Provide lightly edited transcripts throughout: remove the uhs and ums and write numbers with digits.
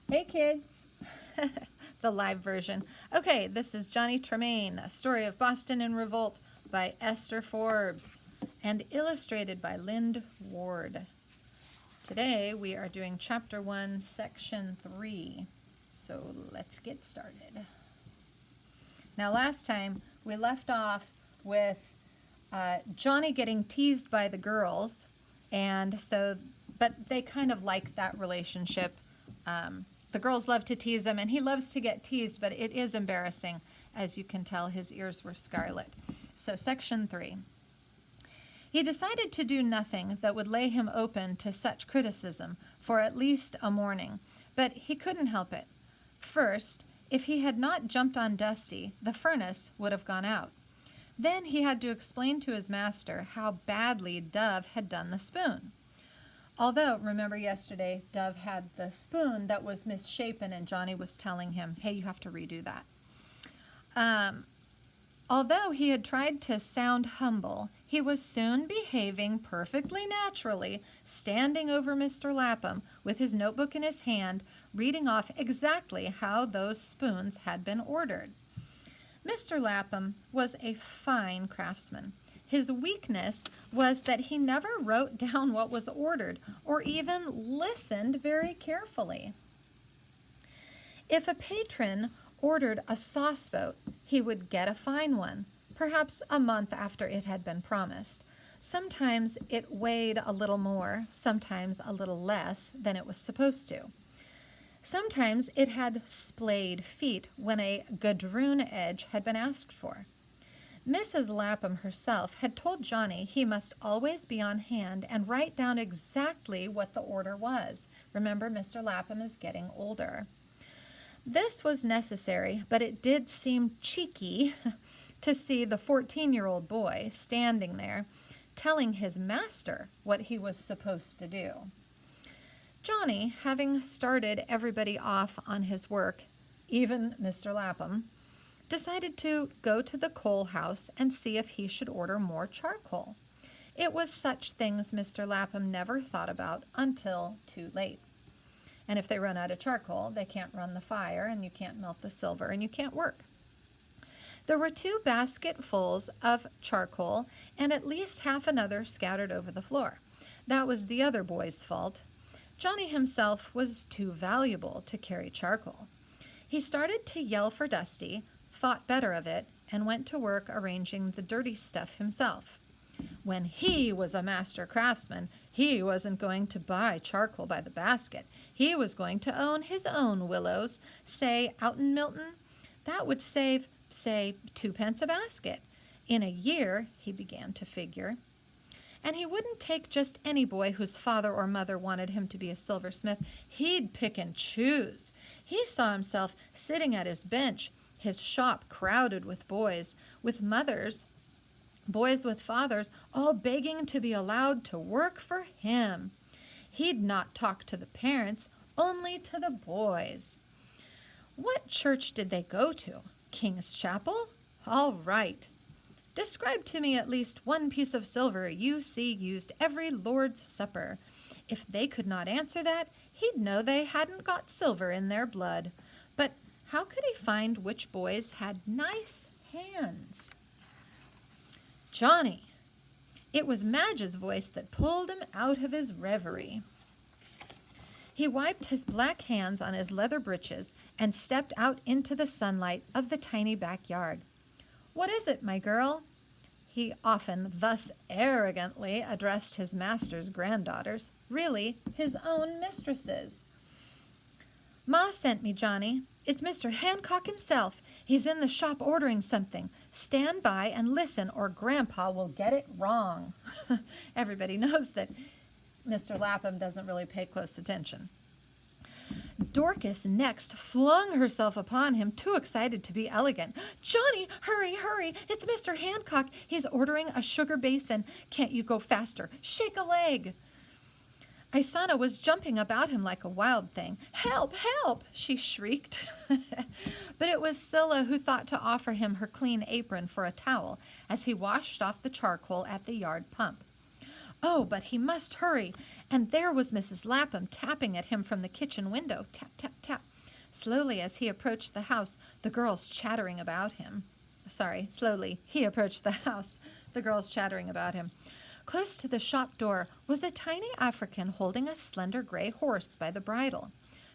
Hey kids! The live version. Okay, this is Johnny Tremain, A Story of Boston in Revolt by Esther Forbes and illustrated by Lynd Ward. Today we are doing Chapter 1, Section 3. So let's get started. Now last time we left off with Johnny getting teased by the girls, but they kind of like that relationship. The girls love to tease him, and he loves to get teased, but it is embarrassing. As you can tell, his ears were scarlet. So, Section 3. He decided to do nothing that would lay him open to such criticism for at least a morning, but he couldn't help it. First, if he had not jumped on Dusty, the furnace would have gone out. Then he had to explain to his master how badly Dove had done the spoon. Although, remember yesterday, Dove had the spoon that was misshapen and Johnny was telling him, hey, you have to redo that. Although he had tried to sound humble, he was soon behaving perfectly naturally, standing over Mr. Lapham with his notebook in his hand, reading off exactly how those spoons had been ordered. Mr. Lapham was a fine craftsman. His weakness was that he never wrote down what was ordered or even listened very carefully. If a patron ordered a sauce boat, he would get a fine one, perhaps a month after it had been promised. Sometimes it weighed a little more, sometimes a little less than it was supposed to. Sometimes it had splayed feet when a gadroon edge had been asked for. Mrs. Lapham herself had told Johnny he must always be on hand and write down exactly what the order was. Remember, Mr. Lapham is getting older. This was necessary, but it did seem cheeky to see the 14-year-old boy standing there telling his master what he was supposed to do. Johnny, having started everybody off on his work, even Mr. Lapham, decided to go to the coal house and see if he should order more charcoal. It was such things Mr. Lapham never thought about until too late. And if they run out of charcoal, they can't run the fire, and you can't melt the silver, and you can't work. There were 2 basketfuls of charcoal and at least half another scattered over the floor. That was the other boy's fault. Johnny himself was too valuable to carry charcoal. He started to yell for Dusty, thought better of it, and went to work arranging the dirty stuff himself. When he was a master craftsman, he wasn't going to buy charcoal by the basket. He was going to own his own willows, say Houghton Mifflin. That would save, say, 2 pence a basket. In a year, he began to figure. And he wouldn't take just any boy whose father or mother wanted him to be a silversmith. He'd pick and choose. He saw himself sitting at his bench, his shop crowded with boys with mothers, boys with fathers, all begging to be allowed to work for him. He'd not talk to the parents, only to the boys. What church did they go to? King's Chapel? All right. Describe to me at least one piece of silver you see used every Lord's Supper. If they could not answer that, he'd know they hadn't got silver in their blood. But how could he find which boys had nice hands? Johnny! It was Madge's voice that pulled him out of his reverie. He wiped his black hands on his leather breeches and stepped out into the sunlight of the tiny backyard. What is it, my girl? He often thus arrogantly addressed his master's granddaughters, really his own mistresses. Ma sent me, Johnny. It's Mr. Hancock himself. He's in the shop ordering something. Stand by and listen, or Grandpa will get it wrong. Everybody knows that Mr. Lapham doesn't really pay close attention. Dorcas next flung herself upon him, too excited to be elegant. Johnny, hurry, hurry! It's Mr. Hancock. He's ordering a sugar basin. Can't you go faster? Shake a leg. Isana was jumping about him like a wild thing. Help, help, she shrieked. But it was Scylla who thought to offer him her clean apron for a towel as he washed off the charcoal at the yard pump. Oh, but he must hurry, And there was Mrs. Lapham tapping at him from the kitchen window. Tap, tap, tap. Slowly, as he approached the house, the girls chattering about him. Slowly, he approached the house, the girls chattering about him. Close to the shop door was a tiny African holding a slender gray horse by the bridle.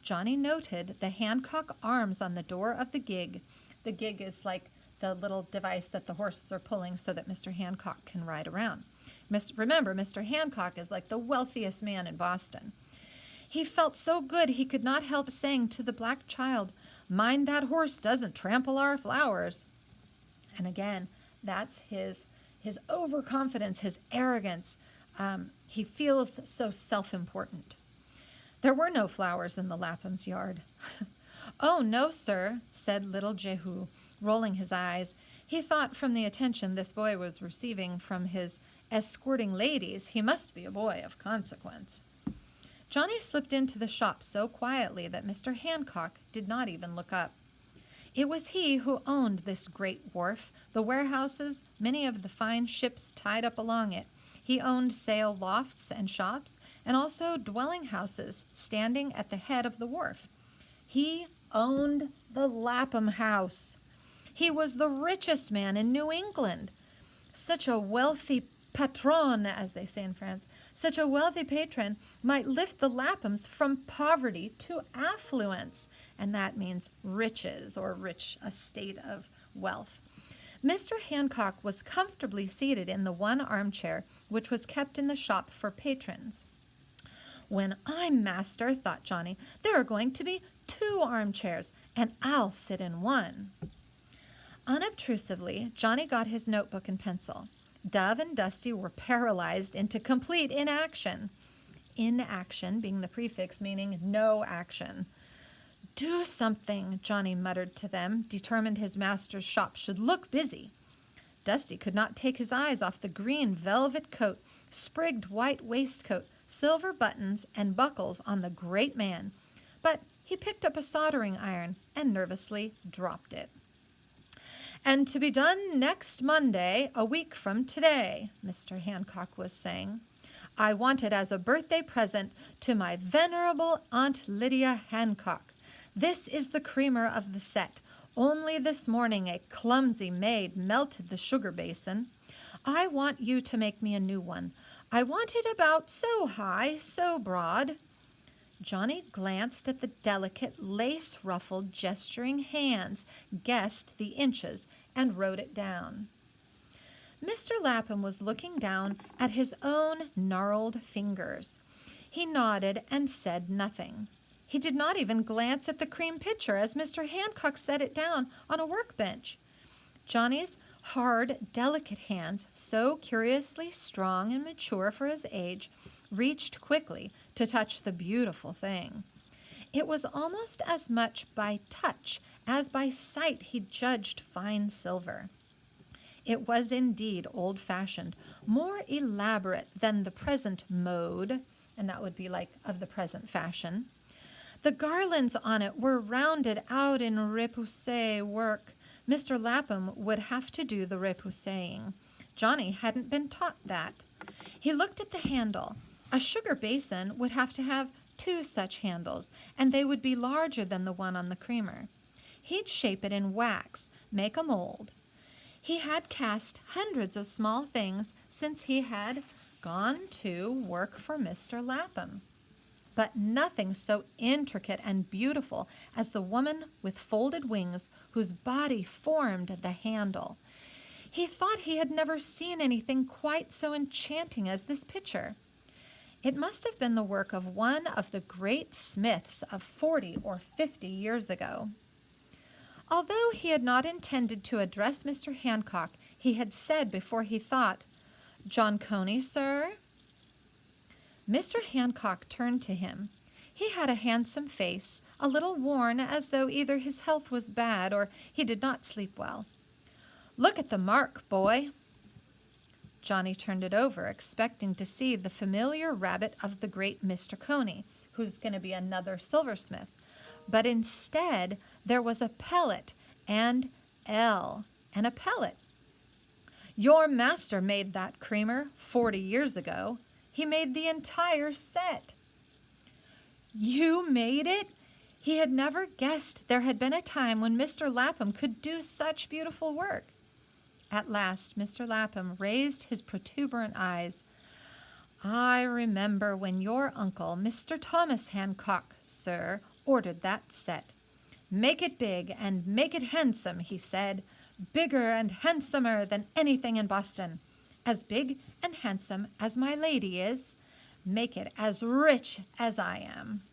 Johnny noted the Hancock arms on the door of the gig. The gig is like the little device that the horses are pulling so that Mr. Hancock can ride around. Remember, Mr. Hancock is like the wealthiest man in Boston. He felt so good he could not help saying to the black child, "Mind that horse doesn't trample our flowers." And again, that's his overconfidence, his arrogance. He feels so self-important. There were no flowers in the Lapham's yard. "Oh, no, sir," said little Jehu, rolling his eyes. He thought from the attention this boy was receiving from his escorting ladies, he must be a boy of consequence. Johnny slipped into the shop so quietly that Mr. Hancock did not even look up. It was he who owned this great wharf, the warehouses, many of the fine ships tied up along it. He owned sail lofts and shops, and also dwelling houses standing at the head of the wharf. He owned the Lapham house. He was the richest man in New England. Such a wealthy patron, as they say in France, such a wealthy patron might lift the Laphams from poverty to affluence, and that means riches or a state of wealth. Mr. Hancock was comfortably seated in the one armchair which was kept in the shop for patrons. "When I'm master," thought Johnny, "there are going to be 2 armchairs, and I'll sit in one." Unobtrusively, Johnny got his notebook and pencil. Dove and Dusty were paralyzed into complete inaction. Inaction being the prefix meaning no action. "Do something," Johnny muttered to them, determined his master's shop should look busy. Dusty could not take his eyes off the green velvet coat, sprigged white waistcoat, silver buttons and buckles on the great man, but he picked up a soldering iron and nervously dropped it. "And to be done next Monday, a week from today," Mr. Hancock was saying. "I want it as a birthday present to my venerable Aunt Lydia Hancock. This is the creamer of the set. Only this morning a clumsy maid melted the sugar basin. I want you to make me a new one. I want it about so high, so broad." Johnny glanced at the delicate, lace-ruffled, gesturing hands, guessed the inches, and wrote it down. Mr. Lapham was looking down at his own gnarled fingers. He nodded and said nothing. He did not even glance at the cream pitcher as Mr. Hancock set it down on a workbench. Johnny's hard, delicate hands, so curiously strong and mature for his age, reached quickly to touch the beautiful thing. It was almost as much by touch as by sight he judged fine silver. It was indeed old-fashioned, more elaborate than the present mode, and that would be like of the present fashion. The garlands on it were rounded out in repoussé work. Mr. Lapham would have to do the repousséing. Johnny hadn't been taught that. He looked at the handle. A sugar basin would have to have 2 such handles, and they would be larger than the one on the creamer. He'd shape it in wax, make a mold. He had cast hundreds of small things since he had gone to work for Mr. Lapham, but nothing so intricate and beautiful as the woman with folded wings whose body formed the handle. He thought he had never seen anything quite so enchanting as this picture. It must have been the work of one of the great smiths of 40 or 50 years ago. Although he had not intended to address Mr. Hancock, he had said before he thought, "John Coney, sir?" Mr. Hancock turned to him. He had a handsome face, a little worn as though either his health was bad or he did not sleep well. "Look at the mark, boy." Johnny turned it over, expecting to see the familiar rabbit of the great Mr. Coney, who's going to be another silversmith. But instead, there was a pellet and L and a pellet. "Your master made that creamer 40 years ago. He made the entire set. You made it? He had never guessed there had been a time when Mr. Lapham could do such beautiful work. At last, Mr. Lapham raised his protuberant eyes. I remember when your uncle, Mr. Thomas Hancock, sir, ordered that set. Make it big and make it handsome, he said. Bigger and handsomer than anything in Boston. As big and handsome as my lady is. Make it as rich as I am.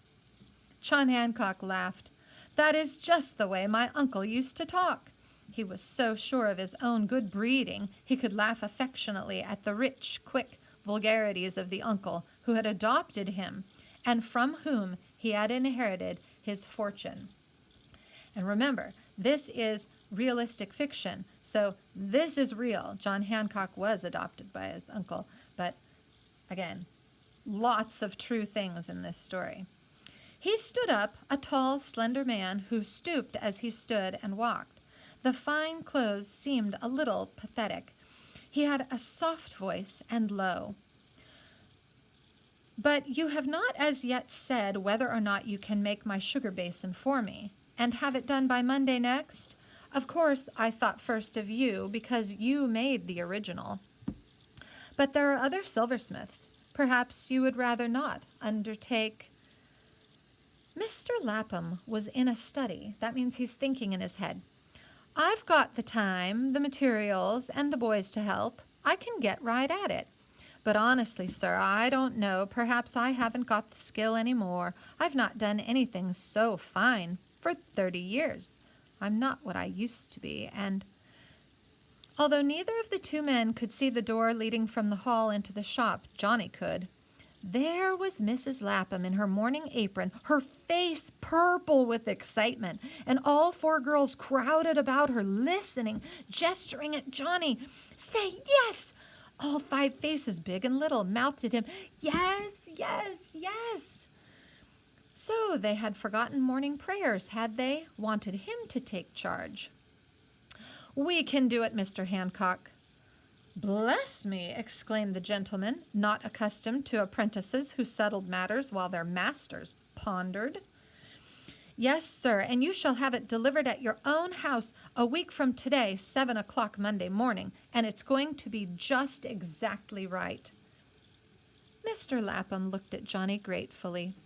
John Hancock laughed. That is just the way my uncle used to talk. He was so sure of his own good breeding, he could laugh affectionately at the rich, quick vulgarities of the uncle who had adopted him and from whom he had inherited his fortune. And remember, this is realistic fiction, so this is real. John Hancock was adopted by his uncle, but again, lots of true things in this story. He stood up, a tall, slender man who stooped as he stood and walked. The fine clothes seemed a little pathetic. He had a soft voice and low. But you have not as yet said whether or not you can make my sugar basin for me, and have it done by Monday next? Of course, I thought first of you, because you made the original. But there are other silversmiths. Perhaps you would rather not undertake. Mr. Lapham was in a study. That means he's thinking in his head. I've got the time, the materials, and the boys to help. I can get right at it. But honestly, sir, I don't know. Perhaps I haven't got the skill anymore. I've not done anything so fine for 30 years. I'm not what I used to be, and although neither of the two men could see the door leading from the hall into the shop, Johnny could. There was Mrs. Lapham in her morning apron, her face purple with excitement, and all four girls crowded about her, listening, gesturing at Johnny. Say yes! All five faces, big and little, mouthed at him, yes, yes, yes. So they had forgotten morning prayers, had they? Wanted him to take charge. We can do it, Mr. Hancock. Bless me, exclaimed the gentleman, not accustomed to apprentices who settled matters while their masters pondered. Yes, sir, and you shall have it delivered at your own house a week from today, 7 o'clock Monday morning, and it's going to be just exactly right. Mr. Lapham looked at Johnny gratefully.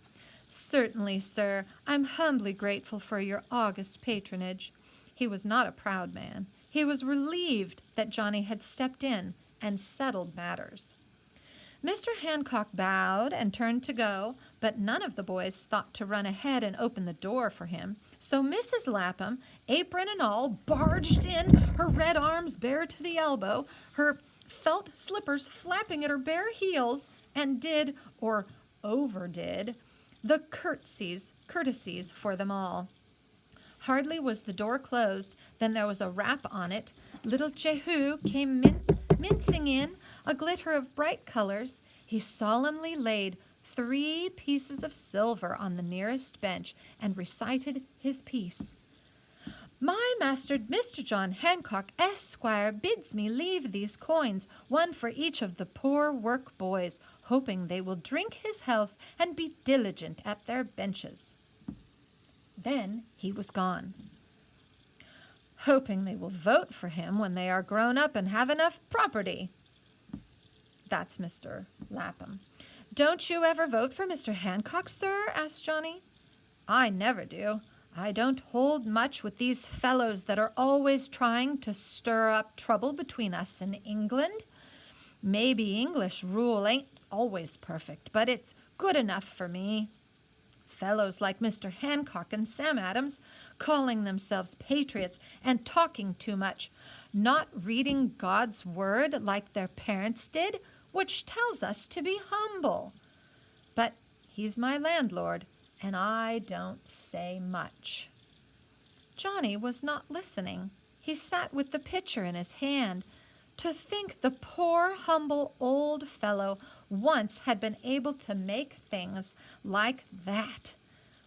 Certainly, sir, I'm humbly grateful for your august patronage. He was not a proud man. He was relieved that Johnny had stepped in and settled matters. Mr. Hancock bowed and turned to go, but none of the boys thought to run ahead and open the door for him. So Mrs. Lapham, apron and all, barged in, her red arms bare to the elbow, her felt slippers flapping at her bare heels, and did, or overdid, the courtesies for them all. Hardly was the door closed than there was a rap on it. Little Jehu came mincing in, a glitter of bright colors. He solemnly laid 3 pieces of silver on the nearest bench and recited his piece. My master, Mr. John Hancock, Esquire, bids me leave these coins, 1 for each of the poor work boys, hoping they will drink his health and be diligent at their benches. Then he was gone. Hoping they will vote for him when they are grown up and have enough property. That's Mr. Lapham. Don't you ever vote for Mr. Hancock, sir? Asked Johnny. I never do. I don't hold much with these fellows that are always trying to stir up trouble between us and England. Maybe English rule ain't always perfect, but it's good enough for me. Fellows like Mr. Hancock and Sam Adams, calling themselves patriots and talking too much, not reading God's word like their parents did, which tells us to be humble. But he's my landlord, and I don't say much. Johnny was not listening. He sat with the pitcher in his hand. To think the poor, humble old fellow once had been able to make things like that.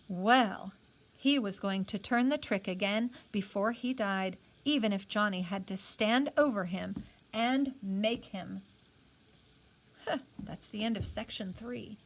Well, he was going to turn the trick again before he died, even if Johnny had to stand over him and make him. That's the end of section 3.